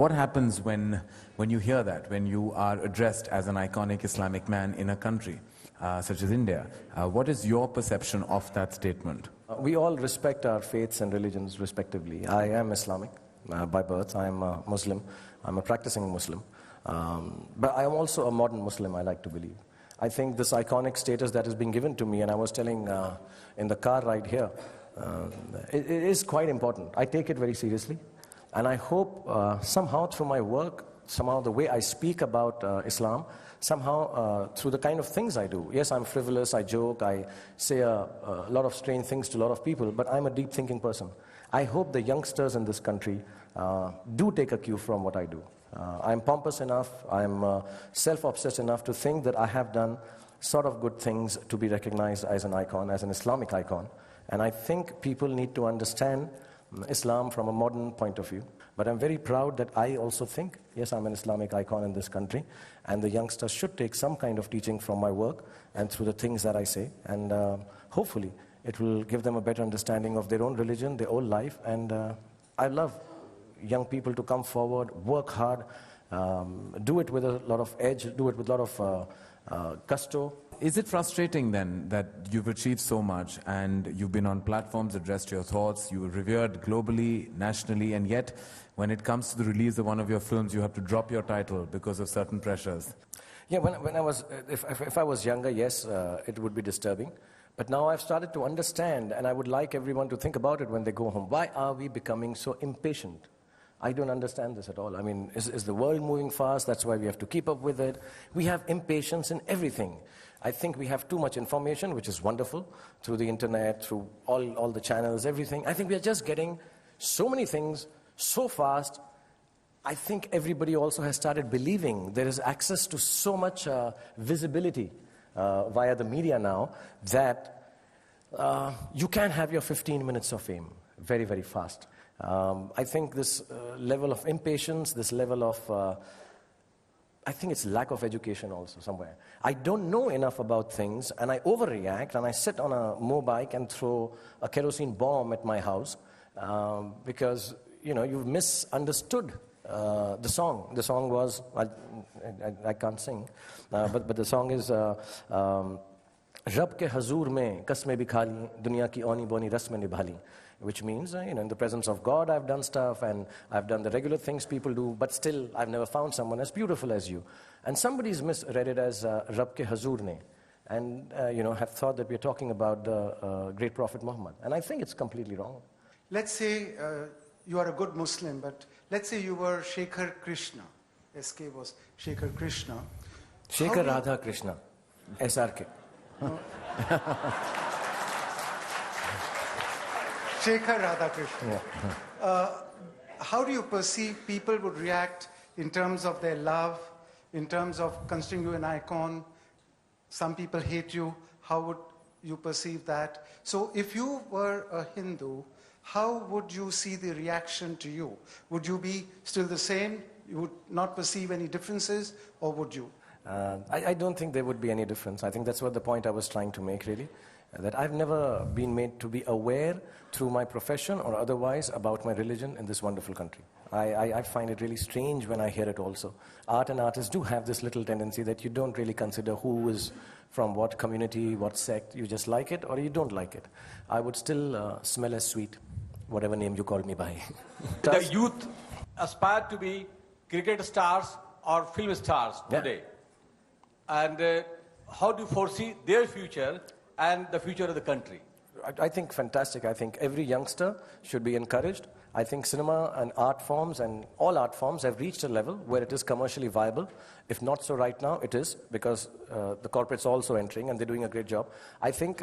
What happens when you hear that, when you are addressed as an iconic Islamic man in a country such as India? What is your perception of that statement? We all respect our faiths and religions respectively. I am Islamic by birth. I am a Muslim. I'm a practicing Muslim. But I am also a modern Muslim, I like to believe. I think this iconic status that has been given to me, and I was telling in the car ride here, it is quite important. I take it very seriously. And I hope somehow through my work, somehow the way I speak about Islam, somehow through the kind of things I do. Yes, I'm frivolous, I joke, I say a lot of strange things to a lot of people, but I'm a deep thinking person. I hope the youngsters in this country do take a cue from what I do. I'm pompous enough, I'm self-obsessed enough to think that I have done sort of good things to be recognized as an icon, as an Islamic icon. And I think people need to understand Islam from a modern point of view. But I'm very proud that I also think, yes, I'm an Islamic icon in this country, and the youngsters should take some kind of teaching from my work and through the things that I say. And hopefully it will give them a better understanding of their own religion, their own life. And I love young people to come forward, work hard, do it with a lot of edge, do it with a lot of gusto. Is it frustrating then that you've achieved so much and you've been on platforms, addressed your thoughts, you were revered globally, nationally, and yet when it comes to the release of one of your films, you have to drop your title because of certain pressures? Yeah, when I was, if I was younger, yes, it would be disturbing. But now I've started to understand, and I would like everyone to think about it when they go home. Why are we becoming so impatient? I don't understand this at all. I mean, is the world moving fast? That's why we have to keep up with it. We have impatience in everything. I think we have too much information, which is wonderful, through the internet, through all the channels, everything. I think we are just getting so many things so fast. I think everybody also has started believing there is access to so much visibility via the media now that you can have your 15 minutes of fame very, very fast. I think this level of impatience, this level of I think it's lack of education also somewhere. I don't know enough about things and I overreact and I sit on a motorbike and throw a kerosene bomb at my house because, you know, you've misunderstood the song. The song was, I can't sing, but the song is Rab ke hazur mein kasmein bhi kha li, duniya ki auni boni rasmein nibha li. Which means, you know, in the presence of God, I've done stuff and I've done the regular things people do, but still, I've never found someone as beautiful as you. And somebody's misread it as Rab ke hazur ne, and, you know, have thought that we're talking about the great Prophet Muhammad. And I think it's completely wrong. Let's say you are a good Muslim, but let's say you were Shekhar Krishna. SK was Shekhar Krishna. Shekhar Radha Krishna. SRK. Shekhar Radhakrishna. Yeah. How do you perceive people would react in terms of their love, in terms of considering you an icon? Some people hate you. How would you perceive that? So if you were a Hindu, how would you see the reaction to you? Would you be still the same? You would not perceive any differences, or would you? I don't think there would be any difference. I think that's what the point I was trying to make, really. That I've never been made to be aware through my profession or otherwise about my religion in this wonderful country. I find it really strange when I hear it also. Art and artists do have this little tendency that you don't really consider who is from what community, what sect. You just like it or you don't like it. I would still smell as sweet, whatever name you call me by. The youth aspire to be cricket stars or film stars today. Yeah. And how do you foresee their future and the future of the country? I think fantastic. I think every youngster should be encouraged. I think cinema and art forms and all art forms have reached a level where it is commercially viable. If not so right now, it is, because the corporates are also entering and they're doing a great job. I think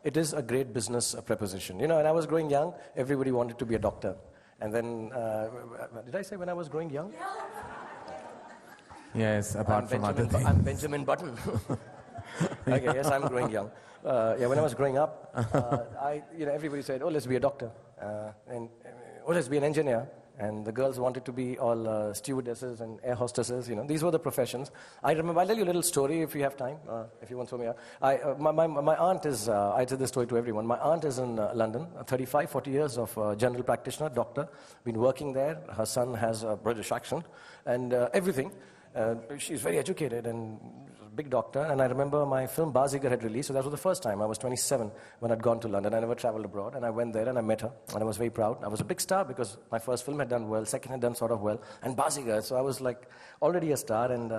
it is a great business proposition. You know, when I was growing young, everybody wanted to be a doctor. And then, did I say when I was growing young? Yes, apart from other things. I'm Benjamin Button. Okay, yes, I'm growing young. Yeah, when I was growing up, everybody said, "Oh, let's be a doctor," and "Oh, let's be an engineer." And the girls wanted to be all stewardesses and air hostesses, you know. These were the professions. I remember, I'll tell you a little story if you have time, if you want to throw me out. My aunt is, I tell this story to everyone. My aunt is in London, 35, 40 years of general practitioner, doctor, been working there. Her son has a British accent and everything. She's very educated and big doctor, and I remember my film Bazigar had released, so that was the first time. I was 27 when I'd gone to London. I never traveled abroad, and I went there and I met her, and I was very proud. I was a big star because my first film had done well, second had done sort of well, and Bazigar, so I was like already a star, and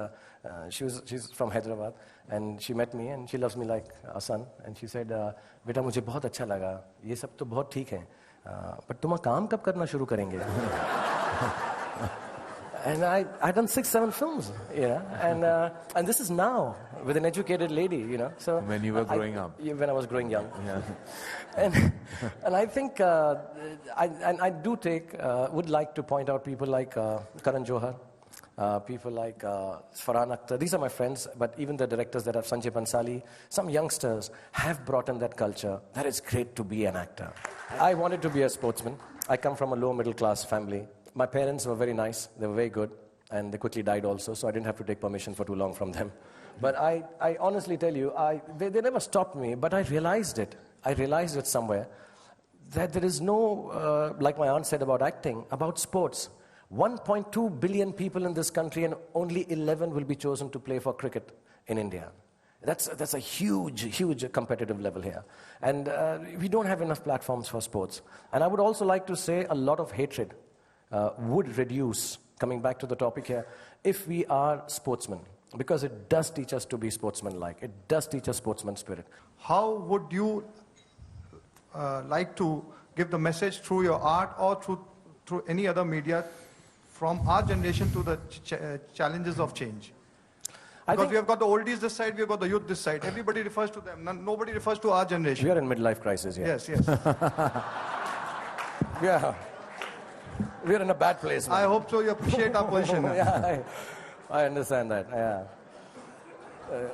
she's from Hyderabad, and she met me, and she loves me like a son, and she said, "Beta, मुझे बहुत अच्छा लगा, ये सब तो बहुत ठीक है, but तुम काम कब करना शुरू करेंगे?" And I'd done 6-7 films, you know, and this is now with an educated lady, you know. So when you were growing up, when I was growing young, yeah. and I think I do would like to point out people like Karan Johar, people like Farhan Akhtar. These are my friends, but even the directors that have Sanjay Bansali, some youngsters have brought in that culture. That it's great to be an actor. I wanted to be a sportsman. I come from a low middle class family. My parents were very nice, they were very good, and they quickly died also, so I didn't have to take permission for too long from them. But I honestly tell you, they never stopped me, but I realized it. I realized it somewhere, that there is no, like my aunt said about acting, about sports. 1.2 billion people in this country, and only 11 will be chosen to play for cricket in India. That's a huge competitive level here. And we don't have enough platforms for sports. And I would also like to say a lot of hatred would reduce, coming back to the topic here, if we are sportsmen. Because it does teach us to be sportsman-like. It does teach us sportsman spirit. How would you like to give the message through your art or through any other media from our generation to the challenges of change? Because we have got the oldies this side, we have got the youth this side. Everybody refers to them. Nobody refers to our generation. We are in midlife crisis, yeah. Yes. Yeah. We're in a bad place now. I hope so. You appreciate our position. Yeah, I understand that. Yeah.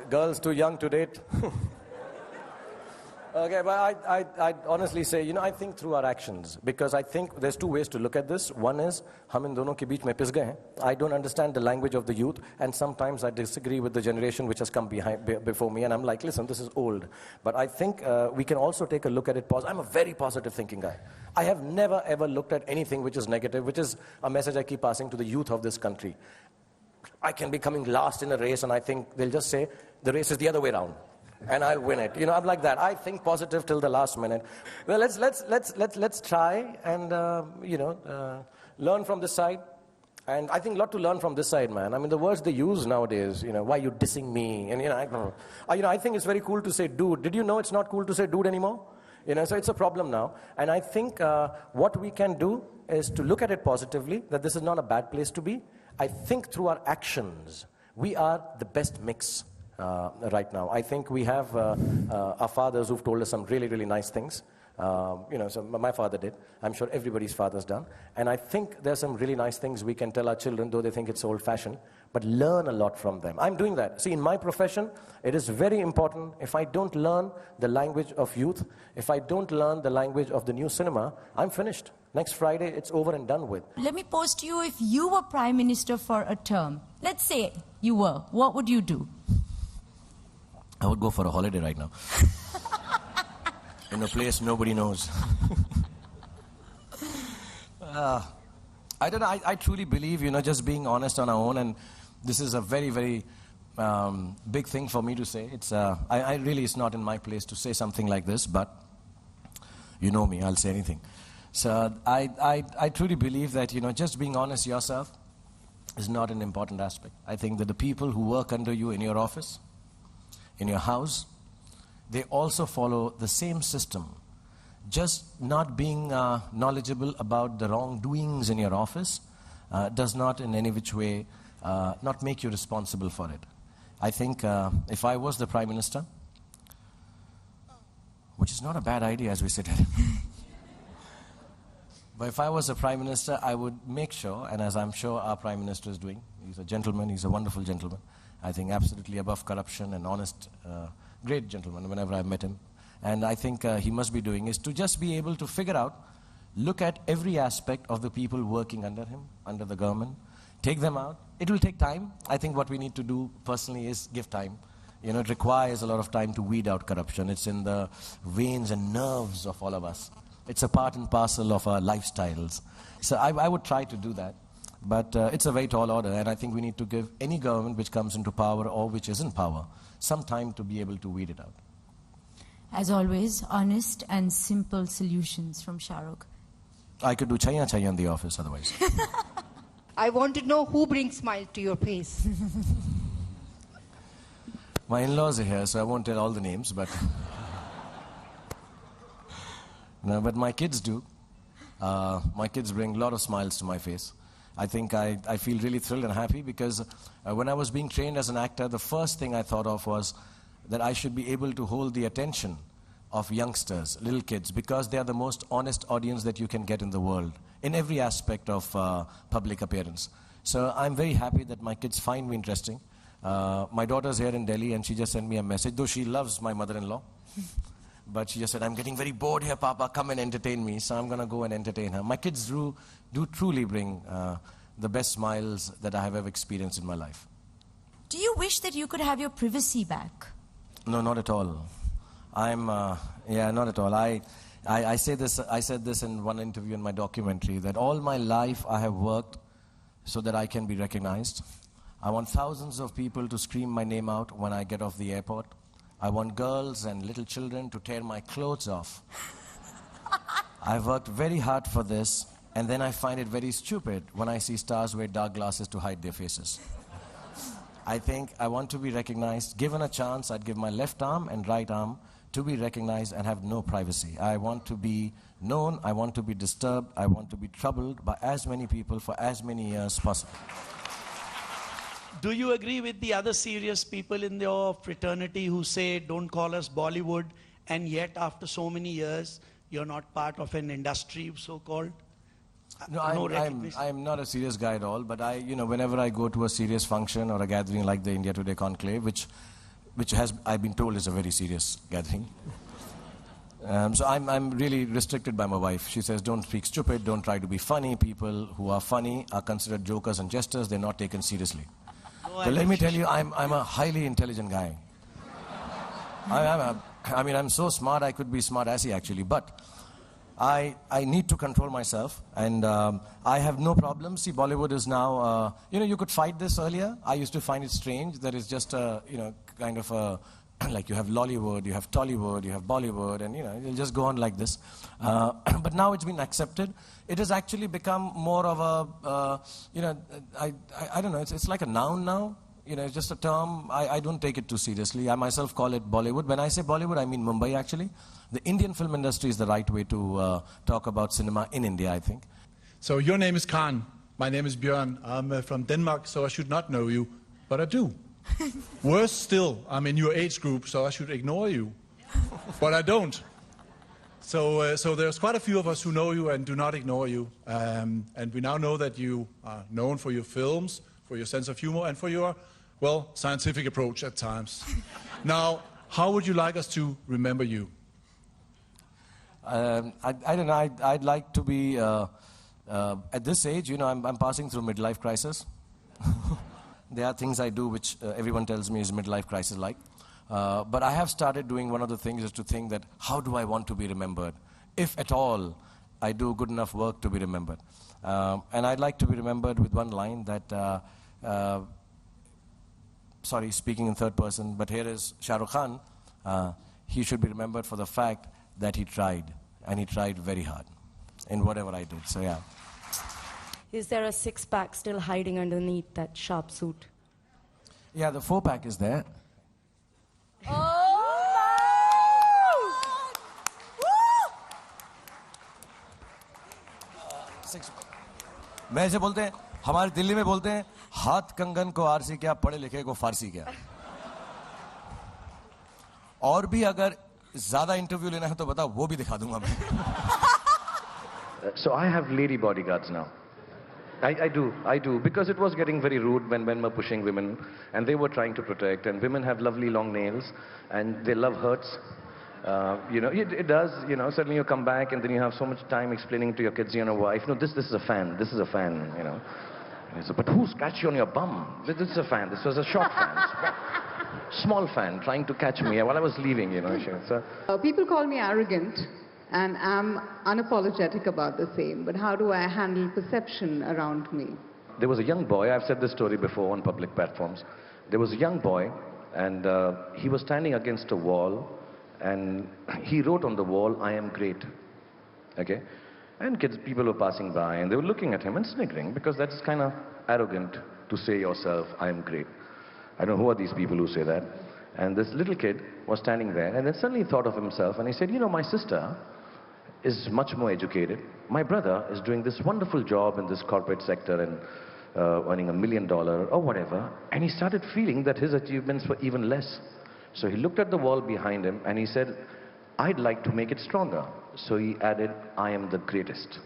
Girls too young to date. Okay, but I honestly say, you know, I think through our actions, because I think there's two ways to look at this. One is, hum in dono ke beech mein pis gaye hain. I don't understand the language of the youth, and sometimes I disagree with the generation which has come before me, and I'm like, listen, this is old. But I think we can also take a look at it. I'm a very positive thinking guy. I have never ever looked at anything which is negative, which is a message I keep passing to the youth of this country. I can be coming last in a race, and I think they'll just say, the race is the other way around. And I'll win it. You know, I'm like that. I think positive till the last minute. Well, let's try and learn from this side. And I think a lot to learn from this side, man. I mean, the words they use nowadays. You know, why are you dissing me? And I think it's very cool to say dude. Did you know it's not cool to say dude anymore? You know, so it's a problem now. And I think what we can do is to look at it positively. That this is not a bad place to be. I think through our actions, we are the best mix. Right now. I think we have our fathers who've told us some really, really nice things. So my father did. I'm sure everybody's father's done. And I think there's some really nice things we can tell our children, though they think it's old-fashioned, but learn a lot from them. I'm doing that. See, in my profession, it is very important. If I don't learn the language of youth, if I don't learn the language of the new cinema, I'm finished. Next Friday, it's over and done with. Let me pose to you, if you were Prime Minister for a term, let's say you were, what would you do? I would go for a holiday right now. In a place nobody knows. I don't know. I truly believe, just being honest on our own, and this is a very, very big thing for me to say. It's it's not in my place to say something like this, but you know me, I'll say anything. So I truly believe that, just being honest yourself is not an important aspect. I think that the people who work under you in your office, in your house, they also follow the same system. Just not being knowledgeable about the wrongdoings in your office does not in any which way not make you responsible for it. I think if I was the Prime Minister, which is not a bad idea as we sit here, but if I was the Prime Minister, I would make sure, and as I'm sure our Prime Minister is doing, he's a gentleman, he's a wonderful gentleman, I think absolutely above corruption and honest, great gentleman whenever I've met him. And I think he must be doing is to just be able to figure out look at every aspect of the people working under him, under the government, take them out. It will take time. I think what we need to do personally is give time. You know, it requires a lot of time to weed out corruption. It's in the veins and nerves of all of us. It's a part and parcel of our lifestyles. So I would try to do that. But it's a very tall order, and I think we need to give any government which comes into power or which is in power some time to be able to weed it out. As always, honest and simple solutions from Shah Rukh. I could do chaya in the office otherwise. I want to know who brings smile to your face. My in-laws are here, so I won't tell all the names, but... No, but my kids do. My kids bring a lot of smiles to my face. I think I feel really thrilled and happy because when I was being trained as an actor, the first thing I thought of was that I should be able to hold the attention of youngsters, little kids, because they are the most honest audience that you can get in the world, in every aspect of public appearance. So I'm very happy that my kids find me interesting. My daughter's here in Delhi and she just sent me a message, though she loves my mother-in-law. But she just said, I'm getting very bored here, Papa, come and entertain me. So I'm going to go and entertain her. My kids do truly bring the best smiles that I have ever experienced in my life. Do you wish that you could have your privacy back? No, not at all. Yeah, not at all. I said this in one interview in my documentary, that all my life I have worked so that I can be recognized. I want thousands of people to scream my name out when I get off the airport. I want girls and little children to tear my clothes off. I've worked very hard for this, and then I find it very stupid when I see stars wear dark glasses to hide their faces. I think I want to be recognized. Given a chance, I'd give my left arm and right arm to be recognized and have no privacy. I want to be known, I want to be disturbed, I want to be troubled by as many people for as many years possible. Do you agree with the other serious people in your fraternity who say, don't call us Bollywood, and yet after so many years, you're not part of an industry, so-called? No, I'm not a serious guy at all, but whenever I go to a serious function or a gathering like the India Today Conclave, which I've been told is a very serious gathering. So I'm really restricted by my wife. She says, don't speak stupid, don't try to be funny. People who are funny are considered jokers and jesters, they're not taken seriously. So let me tell you, I'm a highly intelligent guy. I'm so smart, I could be smart-assy actually, but I need to control myself, and I have no problem. See, Bollywood is now, you could fight this earlier. I used to find it strange that it's just kind of a, like you have Lollywood, you have Tollywood, you have Bollywood, and you'll just go on like this. But now it's been accepted. It has actually become more of a, I don't know, it's like a noun now. It's just a term. I don't take it too seriously. I myself call it Bollywood. When I say Bollywood, I mean Mumbai actually. The Indian film industry is the right way to talk about cinema in India, I think. So your name is Khan. My name is Björn. I'm from Denmark, so I should not know you, but I do. Worse still, I'm in your age group, so I should ignore you. But I don't. So there's quite a few of us who know you and do not ignore you. And we now know that you are known for your films, for your sense of humor, and for your, well, scientific approach at times. Now, how would you like us to remember you? I don't know. I'd like to be, at this age, I'm passing through midlife crisis. There are things I do which everyone tells me is midlife crisis-like. But I have started doing one of the things is to think that how do I want to be remembered? If at all I do good enough work to be remembered. And I'd like to be remembered with one line that, sorry, speaking in third person, but here is Shah Rukh Khan. He should be remembered for the fact that he tried, and he tried very hard in whatever I did. So yeah. Is there a six-pack still hiding underneath that sharp suit? Yeah, the four-pack is there. मैं ऐसे बोलते हैं, हमारे दिल्ली में बोलते हैं, हाथ कंगन को आरसी क्या, पढ़े लिखे को फारसी क्या. और भी अगर ज़्यादा इंटरव्यू लेना है तो बता, वो भी दिखा दूंगा मैं. So I have lady bodyguards now. I do, because it was getting very rude when men were pushing women, and they were trying to protect, and women have lovely long nails, and their love hurts, It does, suddenly you come back and then you have so much time explaining to your kids, wife, no, this is a fan, this is a fan, And so, but who scratched you on your bum? This is a fan, this was a short fan. Small fan trying to catch me while I was leaving, So, people call me arrogant, and I'm unapologetic about the same, but how do I handle perception around me? there was a young boy, I've said this story before on public platforms. There was a young boy, and he was standing against a wall, and he wrote on the wall, "I am great." Okay? And people were passing by, and they were looking at him and sniggering, because that's kind of arrogant to say yourself, "I am great." I don't know who are these people who say that. And this little kid was standing there, and then suddenly he thought of himself, and he said, my sister is much more educated. My brother is doing this wonderful job in this corporate sector and earning $1 million or whatever. And he started feeling that his achievements were even less. So he looked at the wall behind him and he said, "I'd like to make it stronger." So he added, "I am the greatest."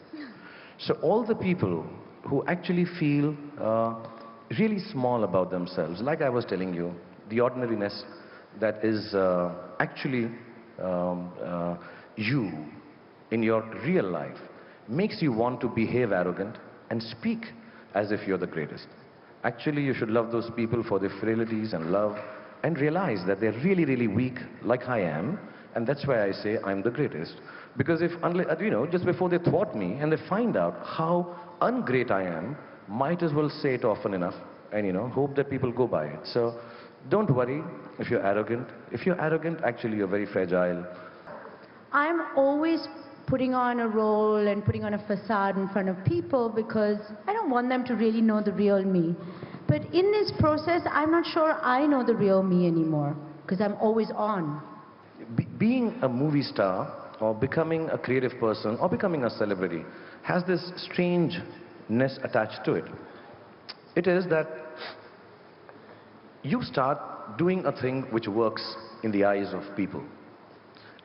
So all the people who actually feel really small about themselves, like I was telling you, the ordinariness that is actually you in your real life, makes you want to behave arrogant and speak as if you're the greatest. Actually, you should love those people for their frailties and love, and realize that they're really, really weak, like I am, and that's why I say I'm the greatest. Because if, just before they thwart me and they find out how ungreat I am, might as well say it often enough and, hope that people go by it. So don't worry if you're arrogant. If you're arrogant, actually you're very fragile. I'm always putting on a role and putting on a facade in front of people because I don't want them to really know the real me. But in this process, I'm not sure I know the real me anymore because I'm always on. Being a movie star or becoming a creative person or becoming a celebrity has this strangeness attached to it. It is that you start doing a thing which works in the eyes of people.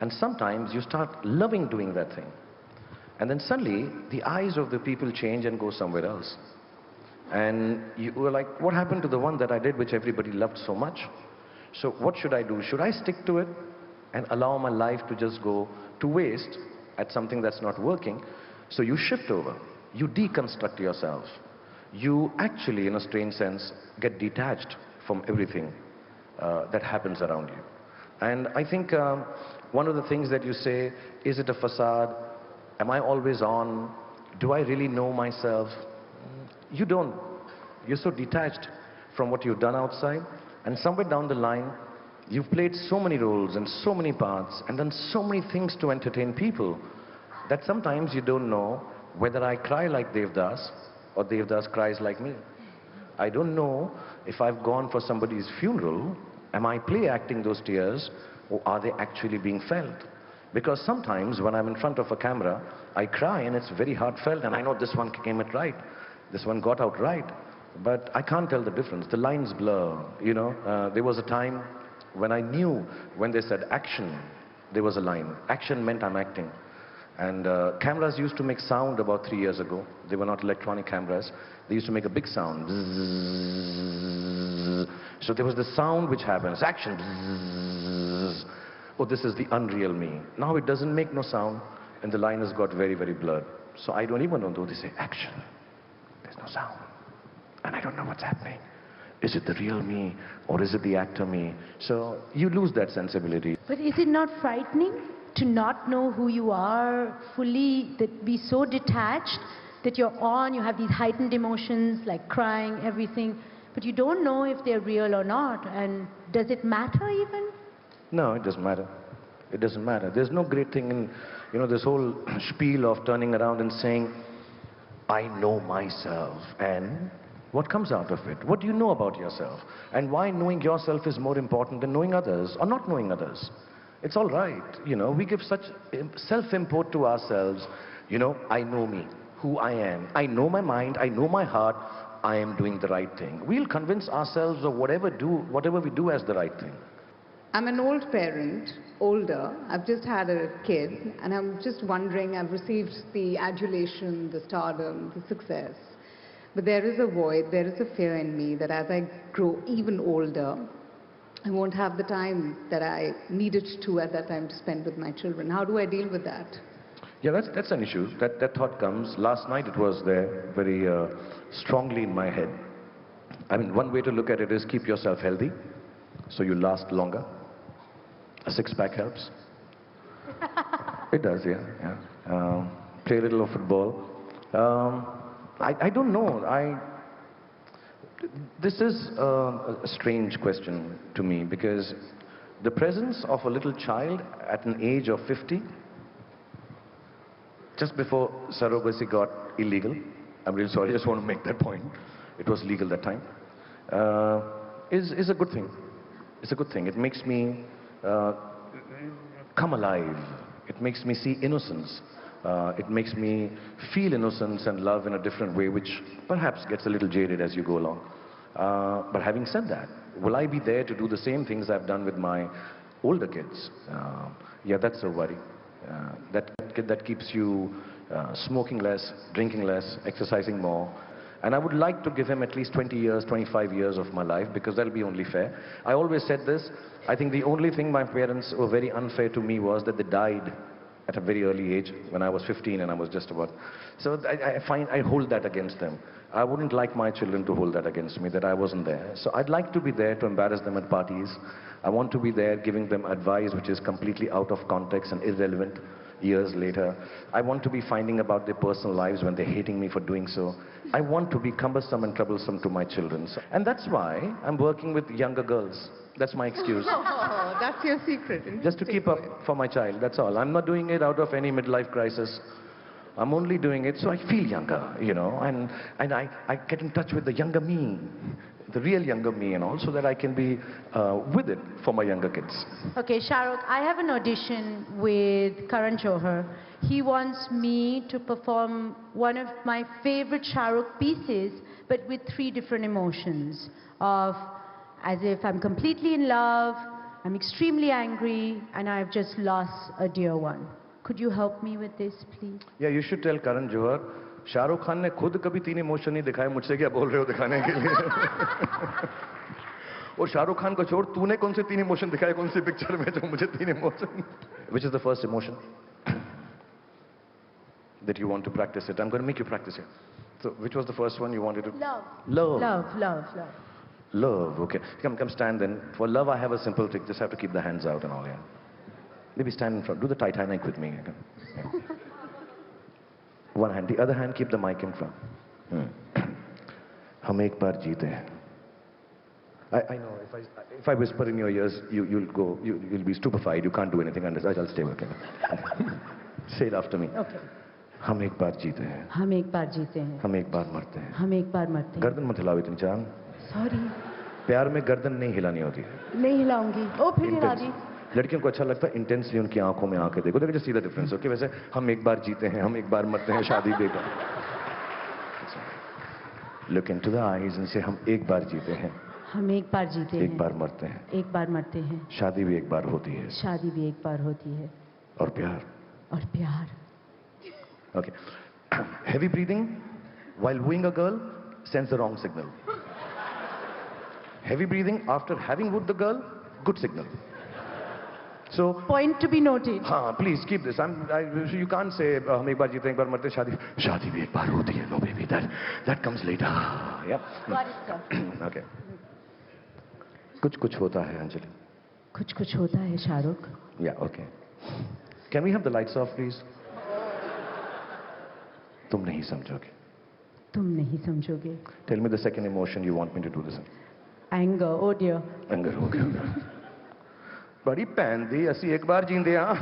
And sometimes you start loving doing that thing. And then suddenly, the eyes of the people change and go somewhere else. And you were like, what happened to the one that I did which everybody loved so much? So what should I do? Should I stick to it and allow my life to just go to waste at something that's not working? So you shift over. You deconstruct yourself. You actually, in a strange sense, get detached from everything that happens around you. And I think one of the things that you say, is it a facade? Am I always on? Do I really know myself? You don't. You're so detached from what you've done outside. And somewhere down the line, you've played so many roles and so many parts and done so many things to entertain people that sometimes you don't know whether I cry like Devdas or Devdas cries like me. I don't know if I've gone for somebody's funeral. Am I play acting those tears, or are they actually being felt? Because sometimes when I'm in front of a camera, I cry and it's very heartfelt, and I know this one came out right, this one got out right, but I can't tell the difference. The lines blur, There was a time when I knew when they said action, there was a line. Action meant I'm acting. And cameras used to make sound about 3 years ago. They were not electronic cameras. They used to make a big sound. Bzzz. So there was the sound which happens, action. Bzzz. Oh, this is the unreal me. Now it doesn't make no sound, and the line has got very, very blurred. So I don't even know, though they say action. There's no sound. And I don't know what's happening. Is it the real me, or is it the actor me? So you lose that sensibility. But is it not frightening to not know who you are fully, that be so detached that you're on, you have these heightened emotions like crying, everything, but you don't know if they're real or not? And does it matter even? No, it doesn't matter. It doesn't matter. There's no great thing in, this whole spiel of turning around and saying, I know myself. And what comes out of it? What do you know about yourself? And why knowing yourself is more important than knowing others or not knowing others? It's all right. We give such self-import to ourselves. I know me, who I am. I know my mind. I know my heart. I am doing the right thing. We'll convince ourselves of whatever we do as the right thing. I'm an old parent, older. I've just had a kid, and I'm just wondering, I've received the adulation, the stardom, the success. But there is a void, there is a fear in me that as I grow even older, I won't have the time that I needed to at that time to spend with my children. How do I deal with that? Yeah, that's an issue. That thought comes. Last night it was there very strongly in my head. I mean, one way to look at it is keep yourself healthy, so you last longer. A six-pack helps. It does, yeah. Play a little of football. I don't know. This is a strange question to me because the presence of a little child at an age of 50, just before surrogacy got illegal, I'm really sorry, I just want to make that point. It was legal that time. Is a good thing. It's a good thing. It makes me come alive. It makes me see innocence. It makes me feel innocence and love in a different way, which perhaps gets a little jaded as you go along. But having said that, will I be there to do the same things I've done with my older kids? Yeah, that's a worry. That keeps you smoking less, drinking less, exercising more. And I would like to give him at least 20 years, 25 years of my life, because that'll be only fair. I always said this. I think the only thing my parents were very unfair to me was that they died at a very early age, when I was 15 and I was just about. So I hold that against them. I wouldn't like my children to hold that against me, that I wasn't there. So I'd like to be there to embarrass them at parties. I want to be there giving them advice which is completely out of context and irrelevant years later. I want to be finding about their personal lives when they're hating me for doing so. I want to be cumbersome and troublesome to my children. And that's why I'm working with younger girls. That's my excuse. Oh, that's your secret. Just to keep up for my child, that's all. I'm not doing it out of any midlife crisis. I'm only doing it so I feel younger, you know, and I get in touch with the younger me, the real younger me and all, so that I can be with it for my younger kids. Okay, Shah Rukh, I have an audition with Karan Johar. He wants me to perform one of my favorite Shah Rukh pieces, but with 3 different emotions of as if I'm completely in love, I'm extremely angry, and I've just lost a dear one. Could you help me with this, please? Yeah, you should tell Karan Johar. Shah Rukh Khan ने खुद कभी 3 emotion नहीं दिखाए, मुझसे क्या बोल रहे हो दिखाने के लिए? और शाहरुख खान को छोड़, तूने कौन से 3 इमोशन दिखाए कौन सी पिक्चर में जो मुझे 3 emotion? Which is the first emotion that you want to practice it? I'm going to make you practice it. So, which was the first one you wanted to? Love. Love. Love, love, love. Love, okay. Come stand then. For love, I have a simple trick. Just have to keep the hands out and all, yeah. Maybe stand in front. Do the Titanic with me. Yeah. One hand. The other hand, keep the mic in front. हम एक बार जीते हैं. I know, if I whisper in your ears, you'll be stupefied. You can't do anything unless I'll stay with you. Say it after me. Okay. हम एक बार जीते हैं. हम एक बार जीते हैं. हम एक बार मरते हैं. हम एक बार मरते हैं. गर्दन मत हिलाओ इतनी जान. Sorry. प्यार में गर्दन नहीं हिलानी होती. नहीं हिलाऊंगी. ओ फिर हिला दी. लड़कियों को अच्छा लगता है इंटेंसली उनकी आंखों में आंखें देखो. Just see the difference. Okay, वैसे हम एक बार जीते हैं, हम एक बार मरते हैं, शादी बेकार. Look into the eyes and say हम एक बार जीते हैं. हम एक बार जीते हैं. एक बार मरते हैं. एक बार मरते हैं. शादी भी एक बार होती है. शादी भी एक बार होती है. और प्यार. और प्यार. Okay. Heavy breathing while wooing a girl sends the wrong signal. Heavy breathing after having wooed the girl, good signal. So point to be noted. हाँ, please keep this. You can't say हम एक बार जीते हैं, एक बार मरते हैं, शादी भी एक बार होती है. No baby, that comes later. Yeah. Got it, sir. Okay. कुछ होता है अंजलि. कुछ होता है Shahrukh. Yeah, okay. Can we have the lights off, please? तुम नहीं समझोगे. तुम नहीं समझोगे. Tell me the second emotion you want me to do this in. Anger, oh dear. Anger हो गया. बड़ी पैन दी ऐसी एक बार जींदे हाँ.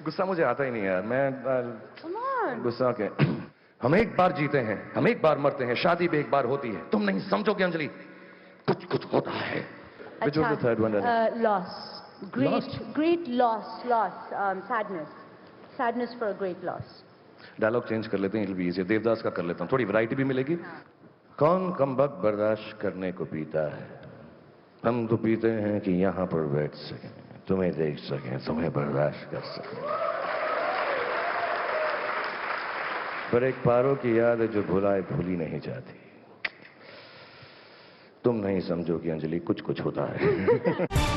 गुस्सा मुझे आता ही नहीं यार. मैं गुस्सा के हम एक बार जीते हैं, हम एक बार मरते हैं, शादी भी एक बार होती है. तुम नहीं समझोगे अंजलि. कुछ होता है. Which was the third one? Loss. Great loss. Sadness for a great loss. Dialogue change कर लेते हैं. It'll be easier. देवदास का कर लेता हूँ. थोड़ी वैरायटी भी मिलेगी. कौन कमबख्त बर्दाश्त करने को पीता है. हम तो पीते हैं कि यहाँ पर बैठ सकें, तुम्हें देख सकें, तुम्हें बर्दाश्त कर सकें. पर एक पारों की याद है जो भुलाए भूली नहीं जाती. तुम नहीं समझोगी अंजलि, कुछ कुछ होता है.